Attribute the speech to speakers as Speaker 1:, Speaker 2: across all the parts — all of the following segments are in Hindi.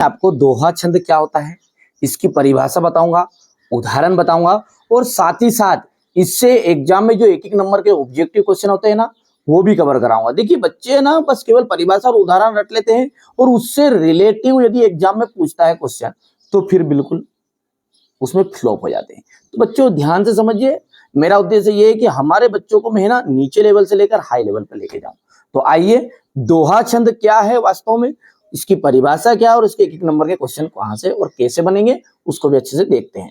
Speaker 1: आपको दोहा छंद क्या होता है इसकी परिभाषा बताऊंगा, उदाहरण बताऊंगा और साथ ही साथ इससे एग्जाम में जो एक एक नंबर के ऑब्जेक्टिव क्वेश्चन होते हैं ना वो भी कवर कराऊंगा। देखिए बच्चे है ना बस केवल परिभाषा और उदाहरण रट लेते हैं और उससे रिलेटिव यदि एग्जाम में पूछता है क्वेश्चन तो फिर बिल्कुल उसमें फ्लॉप हो जाते हैं। तो बच्चों ध्यान से समझिए, मेरा उद्देश्य ये है कि हमारे बच्चों को मैं ना नीचे लेवल से लेकर हाई लेवल पर लेके जाऊं। तो आइए दोहा छंद क्या है वास्तव में, इसकी परिभाषा क्या है और इसके एक एक नंबर के क्वेश्चन कहां से और कैसे बनेंगे उसको भी अच्छे से देखते हैं।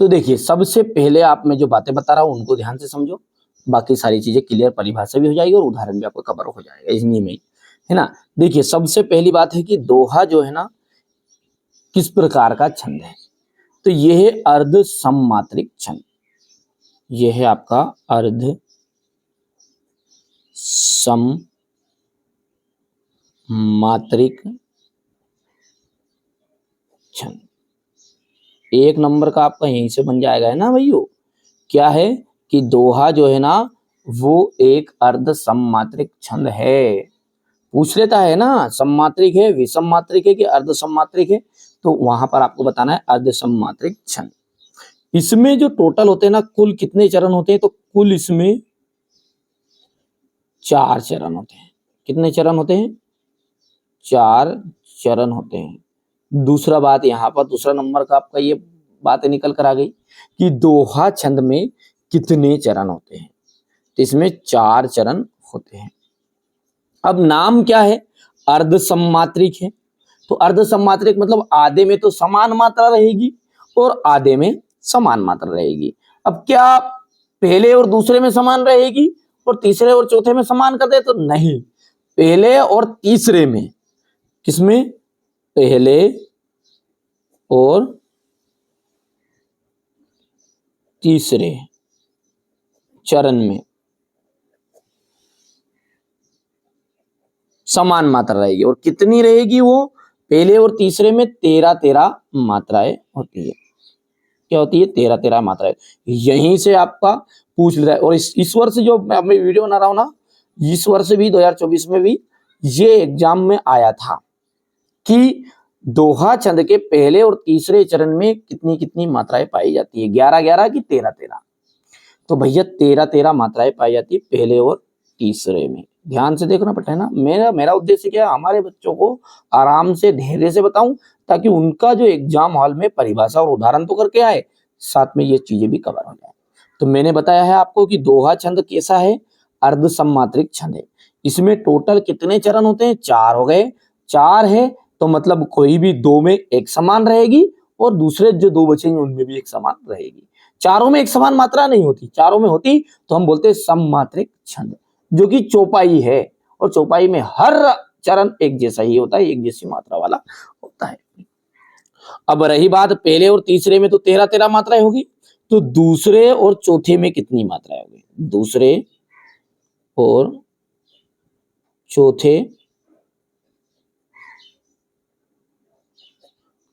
Speaker 1: तो देखिए सबसे पहले आप मैं जो बातें बता रहा हूं उनको ध्यान से समझो, बाकी सारी चीजें क्लियर, परिभाषा भी हो जाएगी और उदाहरण भी आपको कवर हो जाएगा इन्हीं में, है ना। देखिए सबसे पहली बात है कि दोहा जो है ना किस प्रकार का छंद है, तो यह है अर्ध सममात्रिक छंद। यह है आपका अर्ध सममात्रिक छंद। एक नंबर का आपका यहीं से बन जाएगा, है ना भाइयों। क्या है कि दोहा जो है ना वो एक अर्ध सममात्रिक छंद है। पूछ लेता है ना सममात्रिक है, विषम मात्रिक है कि अर्ध सममात्रिक है, तो वहां पर आपको बताना है अर्ध सममात्रिक छंद। इसमें जो टोटल होते हैं ना कुल कितने चरण होते हैं, तो कुल इसमें 4 चरण होते हैं। कितने चरण होते हैं? 4 चरण होते हैं। दूसरा बात यहाँ पर दूसरा नंबर का आपका ये बात निकल कर आ गई कि दोहा छंद में कितने चरण होते हैं, तो इसमें 4 चरण होते हैं। अब नाम क्या है? अर्ध सममात्रिक है। तो अर्ध सममात्रिक मतलब आधे में तो समान मात्रा रहेगी और आधे में समान मात्रा रहेगी। अब क्या पहले और दूसरे में समान रहेगी और तीसरे और चौथे में समान कर दे? तो नहीं, पहले और तीसरे में। किसमें? पहले और तीसरे चरण में समान मात्रा रहेगी। और कितनी रहेगी वो? पहले और तीसरे में 13-13 मात्राएं होती है। क्या होती है? 13-13 मात्राएं। यहीं से आपका पूछ रहा है। और इस वर्ष जो मैं वीडियो बना रहा हूं ना, इस वर्ष भी 2024 में भी ये एग्जाम में आया था कि दोहा छंद के पहले और तीसरे चरण में कितनी कितनी मात्राएं पाई जाती है, 11-11 की 13-13। तो भैया 13-13 मात्राएं पाई जाती है पहले और तीसरे में। ध्यान से देखना पड़ता है ना। मेरा उद्देश्य क्या है, हमारे बच्चों को आराम से धैर्य से बताऊं ताकि उनका जो एग्जाम हॉल में परिभाषा और उदाहरण तो करके आए, साथ में ये चीजें भी कवर हो जाए। तो मैंने बताया है आपको कि दोहा छंद कैसा है, अर्ध सममात्रिक छंद है। इसमें टोटल कितने चरण होते हैं? 4 हो गए। 4 है तो मतलब कोई भी 2 में एक समान रहेगी और दूसरे जो 2 बचेंगे उनमें भी एक समान रहेगी। चारों में एक समान मात्रा नहीं होती, चारों में होती तो हम बोलते हैं सममात्रिक छंद, जो कि चौपाई है। और चौपाई में हर चरण एक जैसा ही होता है, एक जैसी मात्रा वाला होता है। अब रही बात पहले और तीसरे में, तो 13-13 मात्राएं होगी। तो दूसरे और चौथे में कितनी मात्राएं होगी? दूसरे और चौथे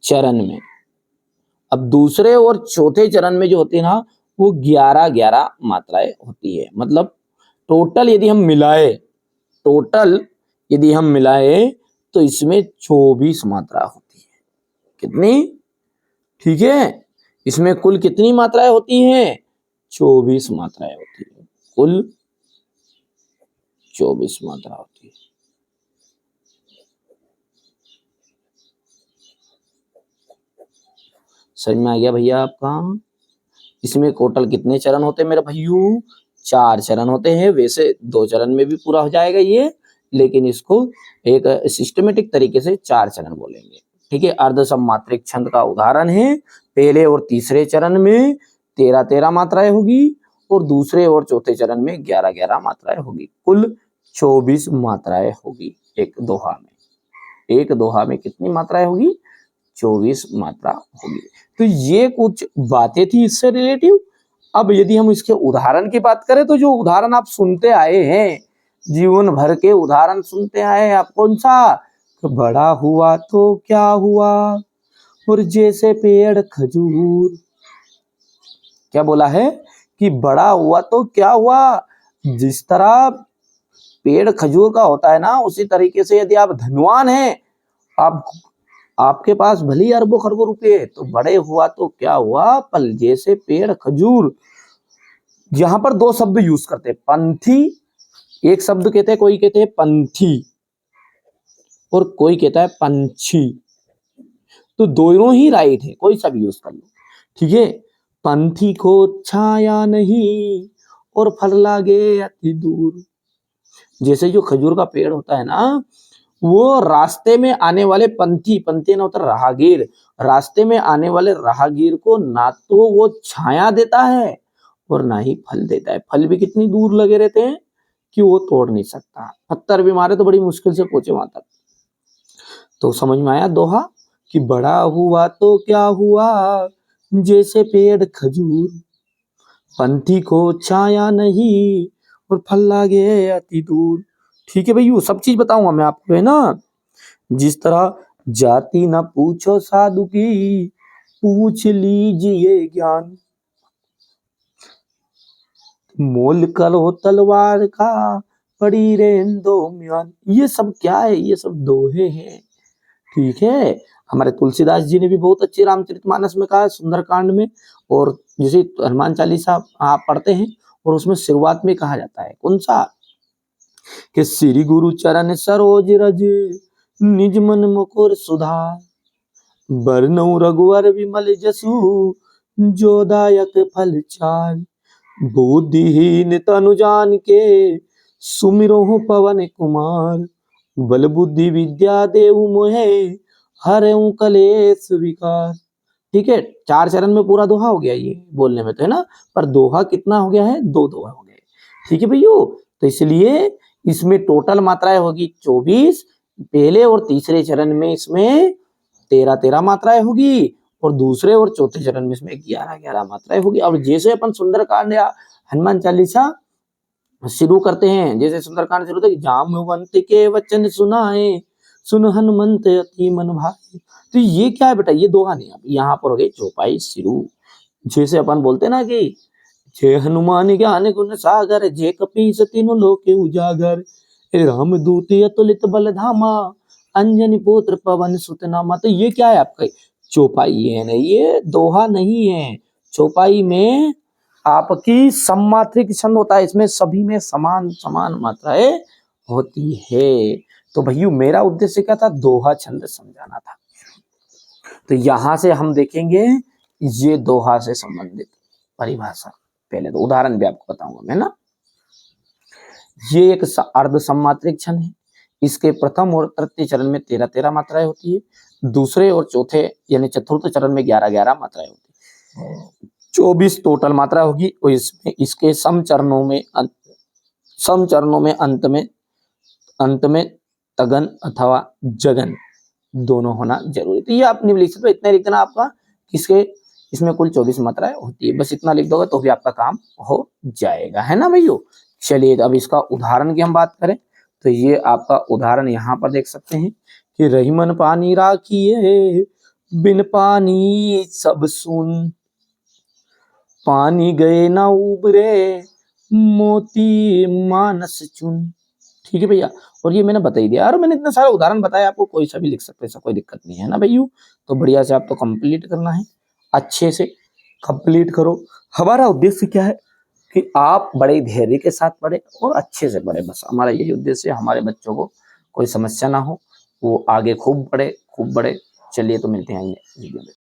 Speaker 1: चरण में, अब दूसरे और चौथे चरण में जो होती है ना वो 11-11 मात्राएं होती है। मतलब टोटल यदि हम मिलाए तो इसमें 24 मात्रा होती है। कितनी? ठीक है, इसमें कुल कितनी मात्राएं होती हैं? 24 मात्राएं होती है। कुल 24 मात्रा होती है। समझ में आ गया भैया आपका? इसमें टोटल कितने चरण होते हैं मेरे भाइयों? 4 चरण होते हैं। वैसे 2 चरण में भी पूरा हो जाएगा ये, लेकिन इसको एक सिस्टमेटिक तरीके से 4 चरण बोलेंगे। ठीक है, अर्ध सममात्रिक छंद का उदाहरण है पहले और तीसरे चरण में 13-13 मात्राएं होगी और दूसरे और चौथे चरण में 11-11 मात्राएं होगी। कुल 24 मात्राएं होगी एक दोहा में। एक दोहा में कितनी मात्राएं होगी? 24 मात्रा होगी। तो ये कुछ बातें थी इससे रिलेटिव। अब यदि हम इसके उदाहरण की बात करें तो जो उदाहरण आप सुनते आए हैं, जीवन भर के उदाहरण सुनते आए हैं आप, कौन सा? तो बड़ा हुआ तो क्या हुआ और जैसे पेड़ खजूर। क्या बोला है कि बड़ा हुआ तो क्या हुआ? जिस तरह पेड़ खजूर का होता है ना, उसी तरीके से यदि आप धनवान हैं, आप आपके पास भले ही अरबों खरबों रुपए तो बड़े हुआ तो क्या हुआ, पल जैसे पेड़ खजूर। यहां पर दो शब्द यूज करते हैं, पंथी, एक शब्द कहते हैं, कोई कहते हैं पंथी और कोई कहता है पंछी। तो दोनों ही राइट है, कोई सा भी यूज कर लो, ठीक है। पंथी को छाया नहीं और फल लागे अति दूर। जैसे जो खजूर का पेड़ होता है ना, वो रास्ते में आने वाले पंथी, पंथी ना होता राहगीर, रास्ते में आने वाले राहगीर को ना तो वो छाया देता है और ना ही फल देता है। फल भी कितनी दूर लगे रहते हैं कि वो तोड़ नहीं सकता, पत्थर भी मारे तो बड़ी मुश्किल से पहुंचे वहां तक। तो समझ में आया दोहा कि बड़ा हुआ तो क्या हुआ जैसे पेड़ खजूर, पंथी को छाया नहीं और फल लागे अति दूर। ठीक है भैया, सब चीज बताऊंगा मैं आपको, है ना। जिस तरह जाति न पूछो साधु की, पूछ लीजिए ज्ञान, मोल करो तलवार का, पड़ी रेंदो म्यान। ये सब क्या है, ये सब दोहे हैं, ठीक है। हमारे तुलसीदास जी ने भी बहुत अच्छे रामचरितमानस में कहा है, सुंदरकांड में। और जैसे हनुमान चालीसा आप पढ़ते हैं और उसमें शुरुआत में कहा जाता है कौन सा, कि श्री गुरु चरण सरोज रज, निज मन मुकुर सुधार, बरनउँ रघुवर विमल जसु, जो दायक फल चार, बुद्धिहीन तनु जान के, सुमिरहु पवन कुमार, बल बुद्धि विद्या देहु मोहे, हरऊ कलेश विकार। ठीक है, 4 चरण में पूरा दोहा हो गया ये बोलने में तो, है ना। पर दोहा कितना हो गया है, 2 दोहा हो गए, ठीक है भैया। तो इसलिए इसमें टोटल मात्राएं होगी 24, पहले और तीसरे चरण में इसमें 13 मात्राएं होगी और दूसरे और चौथे चरण में इसमें 11 मात्राएं होगी। अब जैसे अपन सुंदरकांड या हनुमान चालीसा शुरू करते हैं, जैसे सुंदरकांड शुरू होता है, जामवंत के वचन सुनाए, सुन हनुमंत अति मन भाए। तो ये क्या है बेटा, ये दोहा नहीं, अब यहाँ पर हो गई चौपाई शुरू। जैसे अपन बोलते हैं ना कि जय हनुमान ज्ञान गुण सागर, जय कपीस तीनों लोके उजागर, राम दूत अतुलित बल धामा, अंजनी पुत्र पवन सुत नामा। तो ये क्या है आपका, चौपाई है ना, ये दोहा नहीं है। चौपाई में आपकी सम्मात्रिक छंद होता है, इसमें सभी में समान समान मात्राएं होती है। तो भैया मेरा उद्देश्य क्या था, दोहा छंद समझाना था। तो यहां से हम देखेंगे ये दोहा से संबंधित परिभाषा। पहले तो उदाहरण भी आपको बताऊंगा मैं ना। ये एक अर्ध सम्मात्रिक छंद है, इसके प्रथम और तृतीय चरण में 13 मात्राएं होती है, दूसरे और चौथे यानी चतुर्थ चरण में 11 मात्राएं होती है, 24 टोटल मात्रा होगी। और इसमें इसके सम चरणों में अंत में तगन अथवा जगन दोनों होना जरूरी। तो ये आप नहीं लिख सकते, इतना लिख देना आपका, किसके इसमें कुल 24 मात्राएं होती है, बस इतना लिख दोगे तो भी आपका काम हो जाएगा, है ना भैया। चलिए अब इसका उदाहरण की हम बात करें तो ये आपका उदाहरण यहाँ पर देख सकते हैं कि रहीमन पानी राखिए, बिन पानी सब सुन, पानी गए ना उबरे, मोती मानस चुन। ठीक है भैया, और ये मैंने बता ही दिया, और मैंने इतना सारा उदाहरण बताया आपको, कोई सा भी लिख सकते हैं, ऐसा कोई दिक्कत नहीं है ना भैया। तो बढ़िया से आपको कंप्लीट करना है, अच्छे से कंप्लीट करो। हमारा उद्देश्य क्या है कि आप बड़े धैर्य के साथ पढ़े और अच्छे से पढ़े, बस हमारा यही उद्देश्य है, हमारे बच्चों को कोई समस्या ना हो, वो आगे खूब पढ़े खूब बढ़े। चलिए तो मिलते हैं अगले वीडियो में।